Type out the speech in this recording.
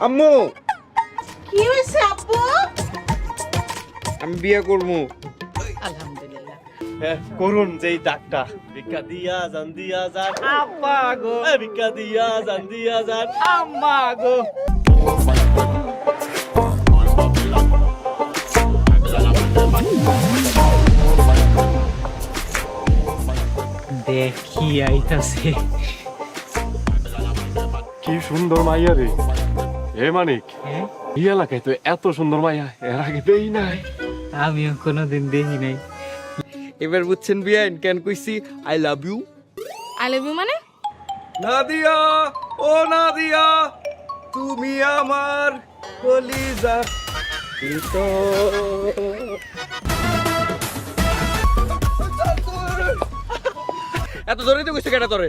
আম্মু কি হয়েছে আব্বু? আমি বিয়ে করবো। আলহামদুলিল্লাহ। করুন যেই ডাকটা ভিক্ষা দিয়া জান দিয়া যান আব্বা গো ভিক্ষা দিয়া জান দিয়া যান আম্মা গো। দেখি আইতাছে। কি সুন্দর মাইয়া রে। এ মানিক, হ্যাঁ? এই এলাকায় তো এত সুন্দর মাইয়া এর আগে দেই নাই। আমিও কোনোদিন দেখি নাই। এবার বুঝছেন বিয়াইন কেন কইছি I love you. I love you মানে? নাদিয়া, ও নাদিয়া, তুমি আমার কলিজা। এত জোরে তো কইছে কেটা তোরে?